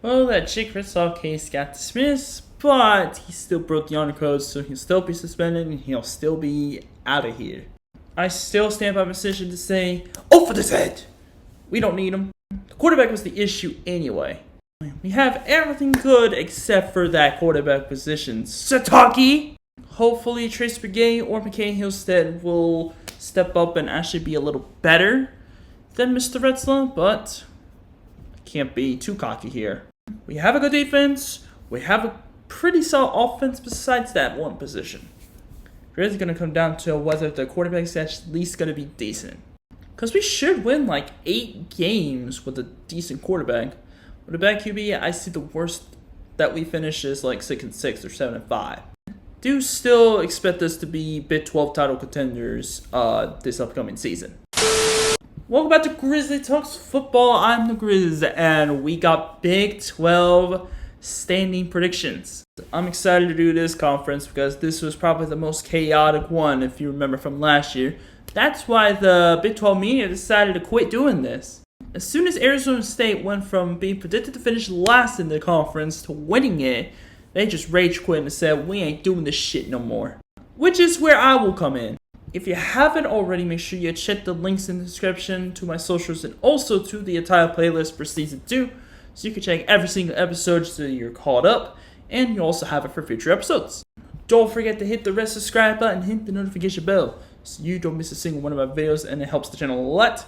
Well, that Jake Ritzoff case got dismissed, but he still broke the honor code, so he'll still be suspended and he'll still be out of here. I still stand by my decision to say, oh, for this head! We don't need him. The quarterback was the issue anyway. We have everything good except for that quarterback position. Sataki! Hopefully Trace Brigay or McKay Hillstead will step up and actually be a little better than Mr. Retzler, but I can't be too cocky here. We have a good defense. We have a pretty solid offense besides that one position. It's going to come down to whether the quarterback is at least going to be decent. Because we should win like 8 games with a decent quarterback. With a bad QB, I see the worst that we finish is like 6-6 or 7-5. Do still expect us to be Big 12 title contenders this upcoming season. Welcome back to Grizzly Talks Football. I'm the Grizz, and we got Big 12 standing predictions. I'm excited to do this conference because this was probably the most chaotic one, if you remember from last year. That's why the Big 12 media decided to quit doing this. As soon as Arizona State went from being predicted to finish last in the conference to winning it, they just rage quit and said, we ain't doing this shit no more. Which is where I will come in. If you haven't already, make sure you check the links in the description to my socials and also to the entire playlist for Season 2, so you can check every single episode so you're caught up, and you also have it for future episodes. Don't forget to hit the red subscribe button and hit the notification bell so you don't miss a single one of my videos, and it helps the channel a lot.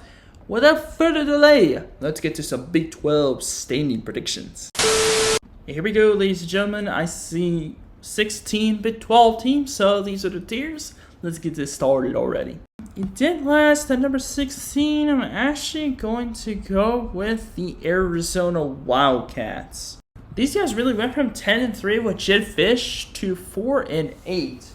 Without further delay, let's get to some Big 12 standing predictions. Here we go, ladies and gentlemen. I see 16 Big 12 teams, so these are the tiers. Let's get this started already. It did last at number 16. I'm actually going to go with the Arizona Wildcats. These guys really went from 10-3 with Jed Fish to 4-8.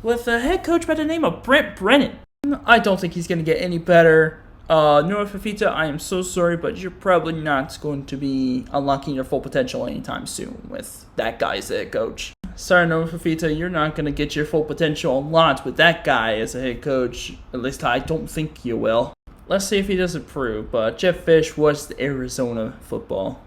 With a head coach by the name of Brent Brennan. I don't think he's going to get any better. Noah Fafita, I am so sorry, but you're probably not going to be unlocking your full potential anytime soon with that guy as a head coach. Sorry, Noah Fafita, you're not going to get your full potential unlocked with that guy as a head coach. At least I don't think you will. Let's see if he does improve, but Jeff Fish was the Arizona football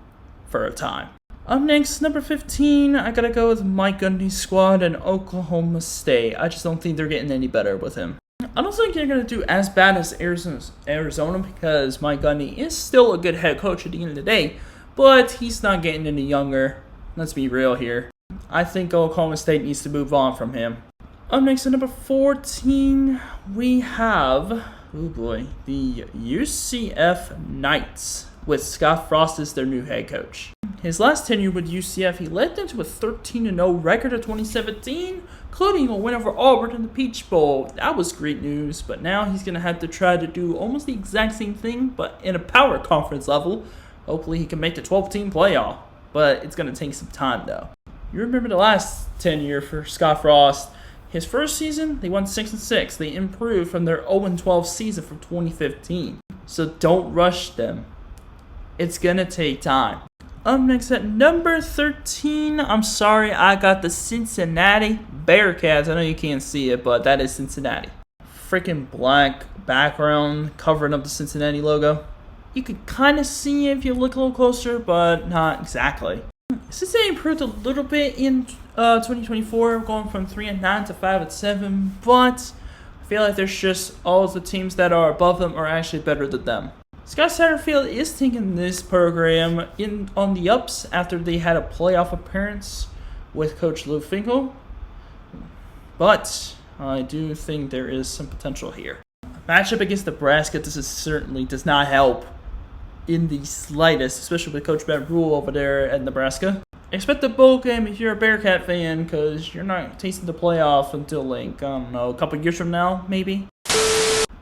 for a time. Up next, number 15, I gotta go with Mike Gundy's squad and Oklahoma State. I just don't think they're getting any better with him. I don't think they're going to do as bad as Arizona because Mike Gundy is still a good head coach at the end of the day, but he's not getting any younger. Let's be real here. I think Oklahoma State needs to move on from him. Up next at number 14, we have, oh boy, the UCF Knights with Scott Frost as their new head coach. His last tenure with UCF, he led them to a 13-0 record of 2017, including a win over Auburn in the Peach Bowl. That was great news, but now he's going to have to try to do almost the exact same thing, but in a power conference level. Hopefully he can make the 12-team playoff, but it's going to take some time, though. You remember the last tenure for Scott Frost. His first season, they won 6-6. They improved from their 0-12 season from 2015. So don't rush them. It's going to take time. Up next at number 13, I'm sorry, I got the Cincinnati Bearcats. I know you can't see it, but that is Cincinnati. Freaking black background covering up the Cincinnati logo. You could kind of see it if you look a little closer, but not exactly. Cincinnati improved a little bit in 2024, going from 3-9 to 5-7, but I feel like there's just all the teams that are above them are actually better than them. Scott Satterfield is taking this program on the ups after they had a playoff appearance with Coach Lou Finkel. But I do think there is some potential here. Matchup against Nebraska, certainly does not help in the slightest, especially with Coach Matt Rule over there at Nebraska. Expect the bowl game if you're a Bearcat fan, because you're not tasting the playoff until, like, I don't know, a couple years from now, maybe.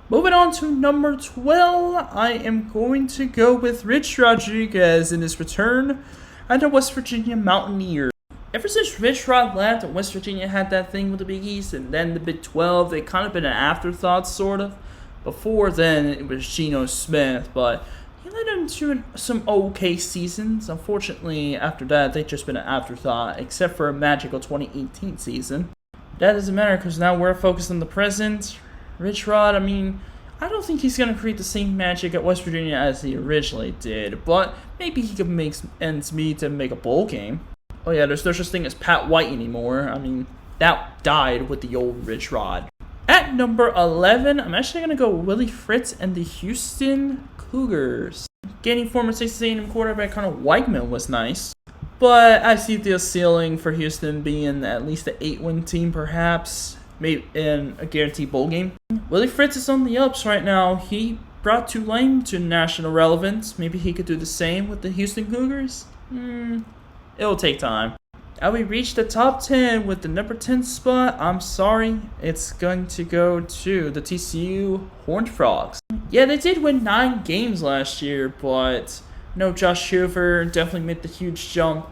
Moving on to number 12, I am going to go with Rich Rodriguez in his return at the West Virginia Mountaineers. Ever since Rich Rod left and West Virginia had that thing with the Big East and then the Big 12, they kind of been an afterthought, sort of. Before then, it was Geno Smith, but he led them to some okay seasons. Unfortunately, after that, they've just been an afterthought, except for a magical 2018 season. That doesn't matter because now we're focused on the present. Rich Rod, I mean, I don't think he's going to create the same magic at West Virginia as he originally did, but maybe he could make ends meet and make a bowl game. Oh yeah, there's no such thing as Pat White anymore. I mean, that died with the old Rich Rod. At number 11, I'm actually going to go Willie Fritz and the Houston Cougars. Getting former Texas A&M quarterback Connor Weigman was nice, but I see the ceiling for Houston being at least an 8-win team perhaps. Maybe in a guaranteed bowl game. Willie Fritz is on the ups right now. He brought Tulane to national relevance. Maybe he could do the same with the Houston Cougars. It'll take time. Now we reached the top 10 with the number 10 spot. I'm sorry, it's going to go to the TCU Horned Frogs. Yeah, they did win 9 games last year, but no Josh Hoover definitely made the huge jump.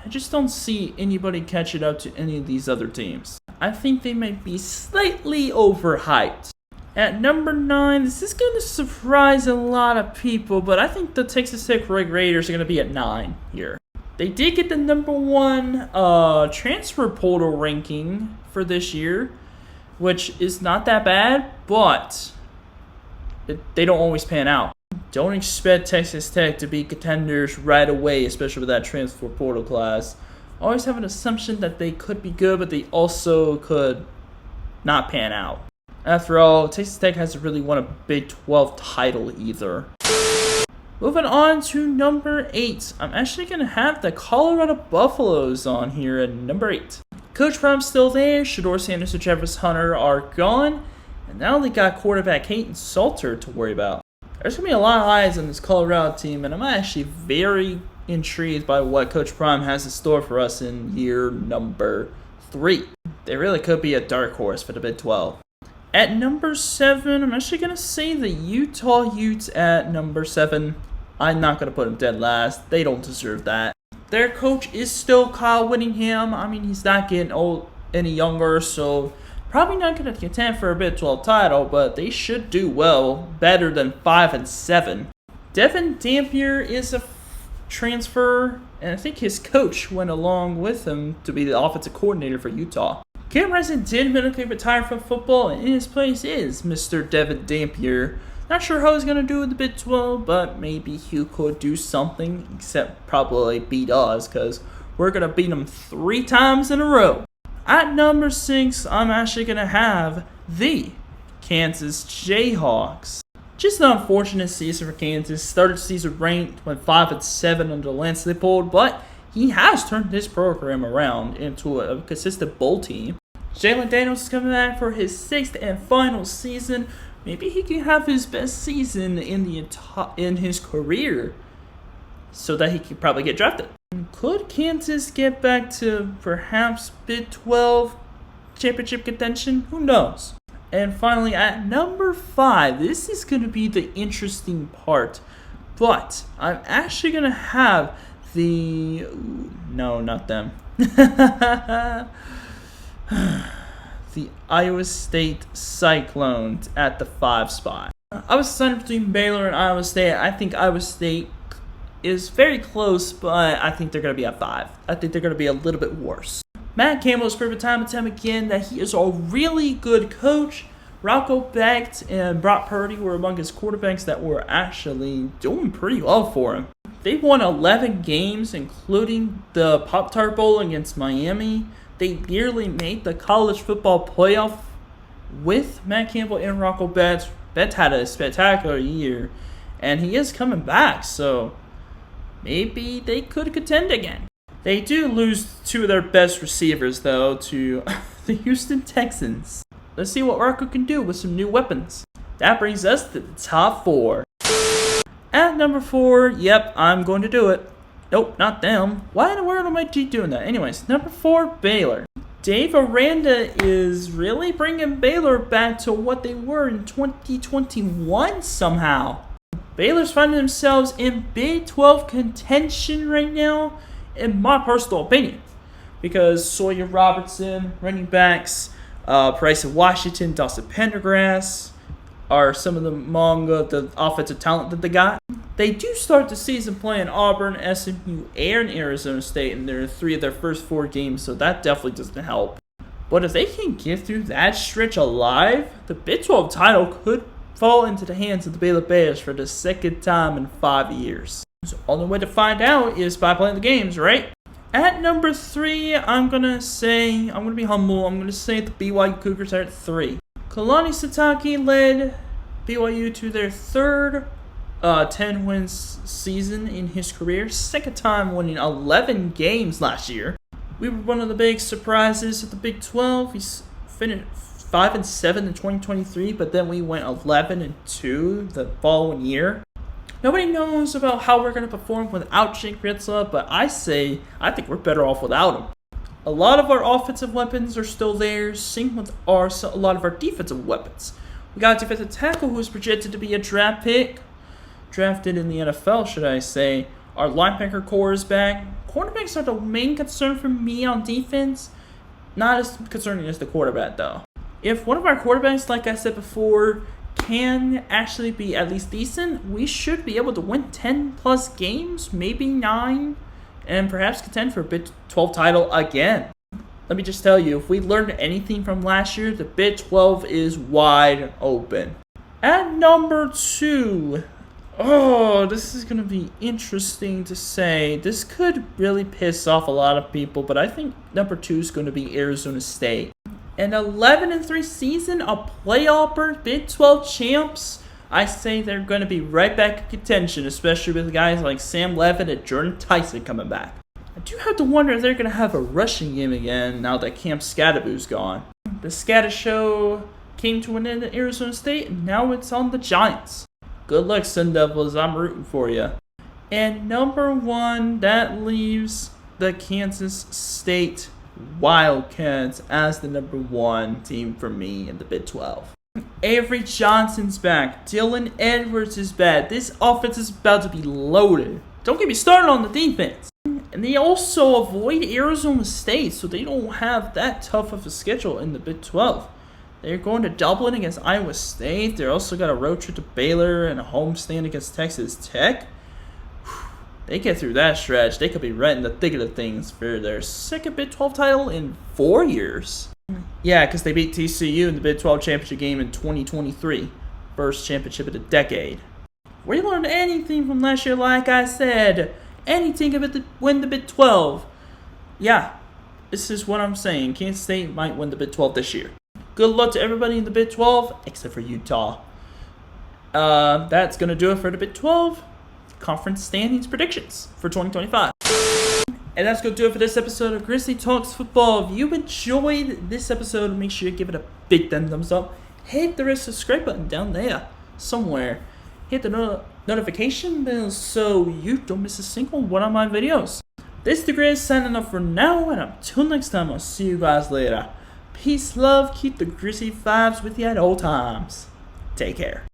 I just don't see anybody catching up to any of these other teams. I think they might be slightly overhyped. At number 9, this is going to surprise a lot of people, but I think the Texas Tech Red Raiders are going to be at 9 here. They did get the number 1 transfer portal ranking for this year, which is not that bad, but they don't always pan out. Don't expect Texas Tech to be contenders right away, especially with that transfer portal class. Always have an assumption that they could be good, but they also could not pan out. After all, Texas Tech hasn't really won a Big 12 title either. Moving on to number 8. I'm actually going to have the Colorado Buffaloes on here at number 8. Coach Prime's still there. Shedeur Sanders and Travis Hunter are gone. And now they got quarterback Hayden Salter to worry about. There's going to be a lot of eyes on this Colorado team, and I'm actually very intrigued by what Coach Prime has in store for us in year number 3. They really could be a dark horse for the Big 12. At number 7, I'm actually going to say the Utah Utes at number 7. I'm not going to put them dead last. They don't deserve that. Their coach is still Kyle Whittingham. I mean, he's not getting old any younger, so probably not going to contend for a Big 12 title, but they should do well, better than 5-7. Devin Dampier is a transfer, and I think his coach went along with him to be the offensive coordinator for Utah. Cam Rising did medically retire from football, and in his place is Mr. Devin Dampier. Not sure how he's going to do with the Big 12, but maybe he could do something, except probably beat us, because we're going to beat them 3 times in a row. At number 6, I'm actually going to have the Kansas Jayhawks. Just an unfortunate season for Kansas. Started the season ranked, went 5-7 under Lance Leipold, but he has turned this program around into a consistent bowl team. Jalen Daniels is coming back for his 6th and final season. Maybe he can have his best season in his career, so that he could probably get drafted. Could Kansas get back to perhaps Big 12 championship contention? Who knows? And finally, at number 5, this is going to be the interesting part, but I'm actually going to have the... no, not them. The Iowa State Cyclones at the 5 spot. I was deciding between Baylor and Iowa State. I think Iowa State is very close, but I think they're going to be at 5. I think they're going to be a little bit worse. Matt Campbell has proven time and time again that he is a really good coach. Rocco Becht and Brock Purdy were among his quarterbacks that were actually doing pretty well for him. They won 11 games, including the Pop-Tart Bowl against Miami. They nearly made the college football playoff with Matt Campbell and Rocco Becht. Becht had a spectacular year, and he is coming back, so maybe they could contend again. They do lose 2 of their best receivers, though, to the Houston Texans. Let's see what Rocco can do with some new weapons. That brings us to the top 4. At number 4, yep, I'm going to do it. Nope, not them. Why in the world am I doing that? Anyways, number 4, Baylor. Dave Aranda is really bringing Baylor back to what they were in 2021 somehow. Baylor's finding themselves in Big 12 contention right now, in my personal opinion, because Sawyer Robertson, running backs, Bryson Washington, Dawson Pendergrass are some of among the offensive talent that they got. They do start the season playing Auburn, SMU, and Arizona State in their 3 of their first 4 games, so that definitely doesn't help. But if they can get through that stretch alive, the Big 12 title could fall into the hands of the Baylor Bears for the second time in 5 years. So the only way to find out is by playing the games, right? At number 3, I'm going to be humble, I'm going to say the BYU Cougars are at 3. Kalani Sitake led BYU to their third 10-win season in his career, second time winning 11 games last year. We were one of the big surprises of the Big 12. He's finished 5-7 in 2023, but then we went 11-2 the following year. Nobody knows about how we're going to perform without Jake Grizzly, but I think we're better off without him. A lot of our offensive weapons are still there, same with a lot of our defensive weapons. We got a defensive tackle who's projected to be a draft pick, drafted in the NFL, should I say. Our linebacker core is back. Cornerbacks are the main concern for me on defense. Not as concerning as the quarterback, though. If one of our quarterbacks, like I said before, can actually be at least decent, we should be able to win 10-plus games, maybe 9, and perhaps contend for a Big 12 title again. Let me just tell you, if we learned anything from last year, the Big 12 is wide open. At number 2... oh, this is going to be interesting to say. This could really piss off a lot of people, but I think number 2 is going to be Arizona State. An 11-3 season, a playoff Big 12 champs. I say they're going to be right back in contention, especially with guys like Sam Levitt and Jordan Tyson coming back. I do have to wonder if they're going to have a rushing game again now that Cam Scadaboo's gone. The Scada show came to an end at Arizona State, and now it's on the Giants. Good luck, Sun Devils. I'm rooting for you. And number 1, that leaves the Kansas State Wildcats as the number 1 team for me in the Big 12. Avery Johnson's back. Dylan Edwards is back. This offense is about to be loaded. Don't get me started on the defense. And they also avoid Arizona State, so they don't have that tough of a schedule in the Big 12. They're going to Dublin against Iowa State. They're also got a road trip to Baylor and a homestand against Texas Tech. They get through that stretch, they could be right in the thick of the things for their second Big 12 title in 4 years. Yeah, because they beat TCU in the Big 12 championship game in 2023. First championship of the decade. We learned anything from last year, like I said. Anything of it to win the Big 12. Yeah, this is what I'm saying. Kansas State might win the Big 12 this year. Good luck to everybody in the Big 12, except for Utah. That's going to do it for the Big 12 conference standings predictions for 2025. And that's going to do it for this episode of Grizzly Talks Football. If you enjoyed this episode, make sure you give it a big thumbs up. Hit the red subscribe button down there somewhere. Hit the notification bell so you don't miss a single one of my videos. This is the Grizz signing off for now, and until next time, I'll see you guys later. Peace, love, keep the Grizzly vibes with you at all times. Take care.